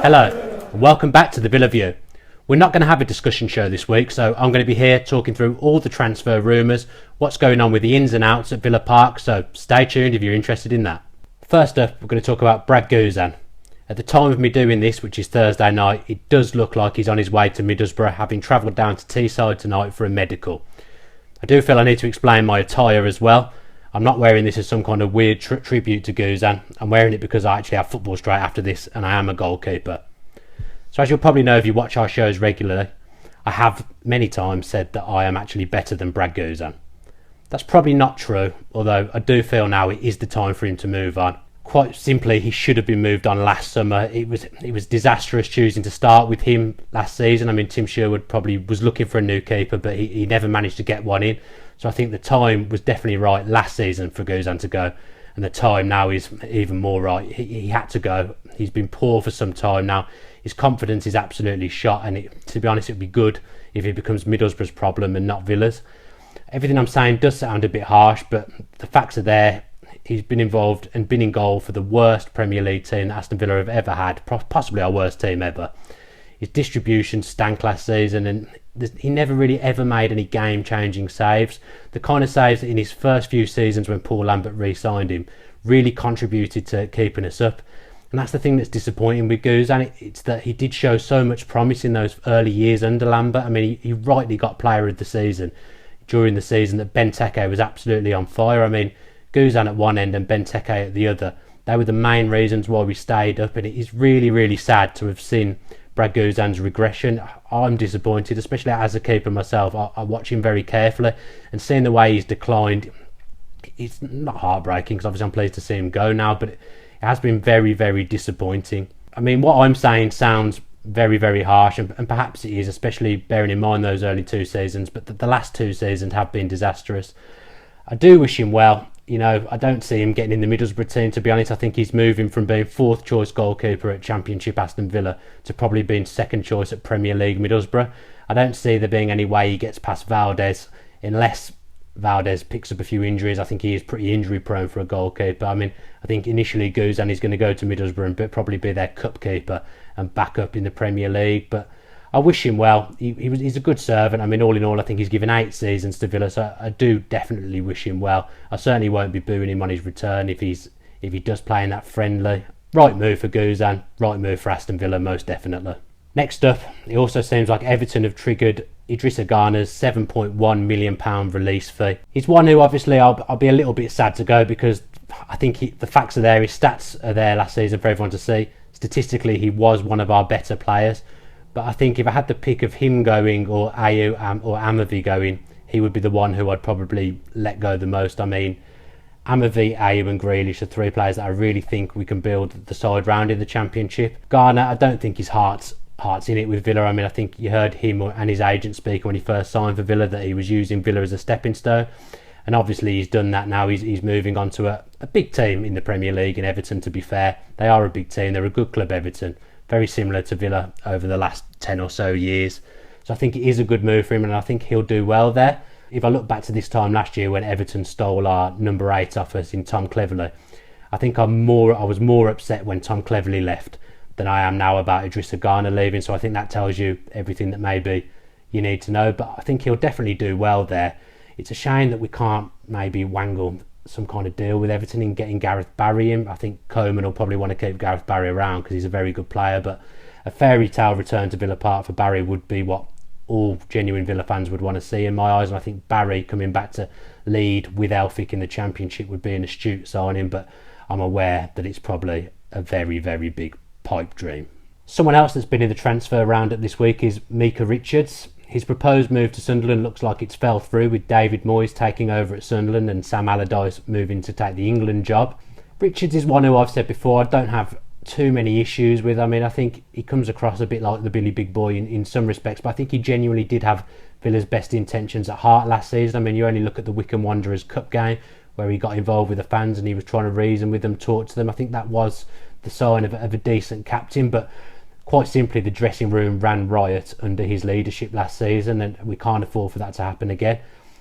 Hello, and welcome back to the Villa View. We're not going to have a discussion show this week, so I'm going to be here talking through all the transfer rumours, what's going on with the ins and outs at Villa Park, so stay tuned if you're interested in that. First up, we're going to talk about Brad Guzan. At the time of me doing this, which is Thursday night, it does look like he's on his way to Middlesbrough, having travelled down to Teesside tonight for a medical. I do feel I need to explain my attire as well. I'm not wearing this as some kind of weird tribute to Guzan. I'm wearing it because I actually have football straight after this and I am a goalkeeper. So as you'll probably know if you watch our shows regularly, I have many times said that I am actually better than Brad Guzan. That's probably not true, although I do feel now it is the time for him to move on. Quite simply, he should have been moved on last summer. It was disastrous choosing to start with him last season. I mean, Tim Sherwood probably was looking for a new keeper, but he never managed to get one in. So I think the time was definitely right last season for Guzan to go. And the time now is even more right. He had to go. He's been poor for some time now. His confidence is absolutely shot. And to be honest, it would be good if it becomes Middlesbrough's problem and not Villa's. Everything I'm saying does sound a bit harsh, but the facts are there. He's been involved and been in goal for the worst Premier League team that Aston Villa have ever had, possibly our worst team ever. His distribution stank last season, and he never really ever made any game-changing saves. The kind of saves that in his first few seasons when Paul Lambert re-signed him really contributed to keeping us up. And that's the thing that's disappointing with Guzan. It's that he did show so much promise in those early years under Lambert. I mean, he rightly got player of the season during the season that Benteke was absolutely on fire. I mean, Guzan at one end and Benteke at the other. They were the main reasons why we stayed up, and it is really, really sad to have seen Brad Guzan's regression. I'm disappointed, especially as a keeper myself. I watch him very carefully, and seeing the way he's declined, it's not heartbreaking because obviously I'm pleased to see him go now, but it has been very, very disappointing. I mean, what I'm saying sounds very, very harsh, and perhaps it is, especially bearing in mind those early two seasons, but the last two seasons have been disastrous. I do wish him well. You know, I don't see him getting in the Middlesbrough team, to be honest. I think he's moving from being fourth choice goalkeeper at Championship Aston Villa to probably being second choice at Premier League Middlesbrough. I don't see there being any way he gets past Valdez unless Valdez picks up a few injuries. I think he is pretty injury prone for a goalkeeper. I mean, I think initially Guzan is going to go to Middlesbrough and probably be their cup keeper and back up in the Premier League, but I wish him well. He's a good servant. I mean, all in all, I think he's given 8 seasons to Villa, so I do definitely wish him well. I certainly won't be booing him on his return if he does play in that friendly. Right move for Guzan, right move for Aston Villa, most definitely. Next up, it also seems like Everton have triggered Idrissa Gana's £7.1 million release fee. He's one who obviously I'll be a little bit sad to go because I think the facts are there, his stats are there last season for everyone to see. Statistically, he was one of our better players. But I think if I had the pick of him going or Ayew or Amavi going, he would be the one who I'd probably let go the most. I mean, Amavi, Ayew and Grealish are 3 players that I really think we can build the side round in the Championship. Gana, I don't think his heart's in it with Villa. I mean, I think you heard him and his agent speak when he first signed for Villa that he was using Villa as a stepping stone. And obviously he's done that now. He's moving on to a big team in the Premier League in Everton, to be fair. They are a big team. They're a good club, Everton. Very similar to Villa over the last 10 or so years. So I think it is a good move for him and I think he'll do well there. If I look back to this time last year when Everton stole our number 8 off us in Tom Cleverley, I think I was more upset when Tom Cleverley left than I am now about Idrissa Gana leaving. So I think that tells you everything that maybe you need to know. But I think he'll definitely do well there. It's a shame that we can't maybe wangle some kind of deal with Everton in getting Gareth Barry in. I think Koeman will probably want to keep Gareth Barry around because he's a very good player, but a fairy tale return to Villa Park for Barry would be what all genuine Villa fans would want to see in my eyes, and I think Barry coming back to lead with Elphick in the Championship would be an astute signing, but I'm aware that it's probably a very, very big pipe dream. Someone else that's been in the transfer roundup this week is Micah Richards. His proposed move to Sunderland looks like it's fell through, with David Moyes taking over at Sunderland and Sam Allardyce moving to take the England job. Richards is one who I've said before I don't have too many issues with. I mean, I think he comes across a bit like the Billy Big Boy in some respects, but I think he genuinely did have Villa's best intentions at heart last season. I mean, you only look at the Wycombe Wanderers Cup game where he got involved with the fans and he was trying to reason with them, talk to them. I think that was the sign of a decent captain, but quite simply the dressing room ran riot under his leadership last season and we can't afford for that to happen again.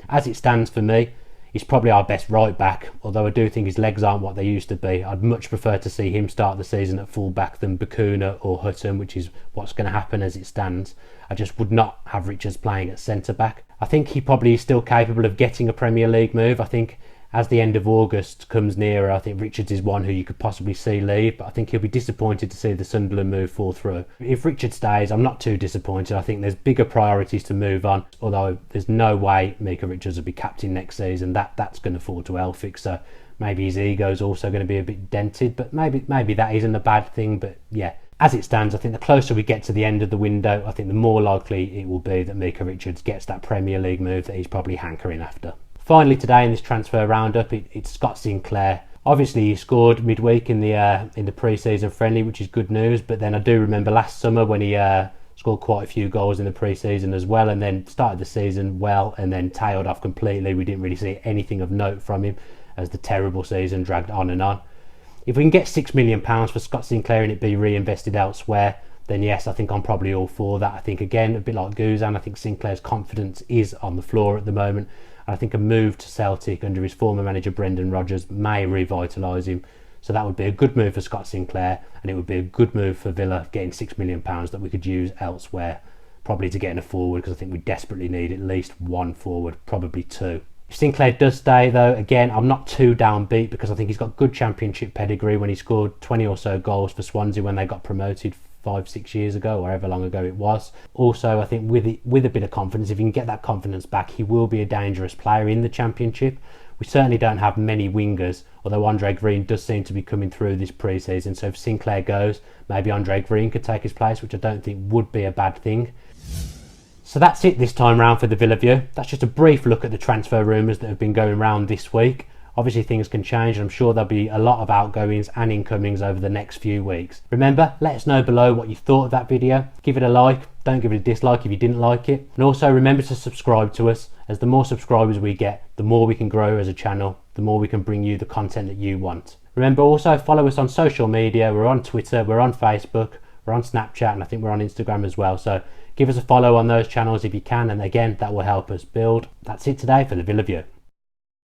As it stands for me, He's probably our best right back, although I do think his legs aren't what they used to be. I'd much prefer to see him start the season at full back than Bakuna or Hutton, which is what's going to happen as it stands. I just would not have Richards playing at centre back. I think he probably is still capable of getting a Premier League move. I think as the end of August comes nearer, I think Richards is one who you could possibly see leave, but I think he'll be disappointed to see the Sunderland move fall through. If Richards stays, I'm not too disappointed. I think there's bigger priorities to move on, although there's no way Micah Richards will be captain next season. That's going to fall to Elphick, so maybe his ego's also going to be a bit dented, but maybe that isn't a bad thing. But yeah, as it stands, I think the closer we get to the end of the window, I think the more likely it will be that Micah Richards gets that Premier League move that he's probably hankering after. Finally today in this transfer roundup, it's Scott Sinclair. Obviously he scored midweek in the pre-season friendly, which is good news, but then I do remember last summer when he scored quite a few goals in the pre-season as well, and then started the season well and then tailed off completely. We didn't really see anything of note from him as the terrible season dragged on and on. If we can get £6 million for Scott Sinclair and it be reinvested elsewhere, then yes, I think I'm probably all for that. I think, again, a bit like Guzan, I think Sinclair's confidence is on the floor at the moment. I think a move to Celtic under his former manager Brendan Rodgers may revitalise him. So that would be a good move for Scott Sinclair, and it would be a good move for Villa getting £6 million that we could use elsewhere, probably to get in a forward, because I think we desperately need at least one forward, probably two. If Sinclair does stay though, again, I'm not too downbeat because I think he's got good championship pedigree when he scored 20 or so goals for Swansea when they got promoted 5-6 years ago, or however long ago it was. Also, I think with a bit of confidence, if he can get that confidence back, he will be a dangerous player in the Championship. We certainly don't have many wingers, although Andre Green does seem to be coming through this pre-season. So if Sinclair goes, maybe Andre Green could take his place, which I don't think would be a bad thing. So that's it this time round for the Villa View. That's just a brief look at the transfer rumours that have been going round this week. Obviously things can change, and I'm sure there'll be a lot of outgoings and incomings over the next few weeks. Remember, let us know below what you thought of that video. Give it a like, don't give it a dislike if you didn't like it. And also remember to subscribe to us, as the more subscribers we get, the more we can grow as a channel, the more we can bring you the content that you want. Remember also, follow us on social media. We're on Twitter, we're on Facebook, we're on Snapchat, and I think we're on Instagram as well. So give us a follow on those channels if you can, and again, that will help us build. That's it today for the Villa View.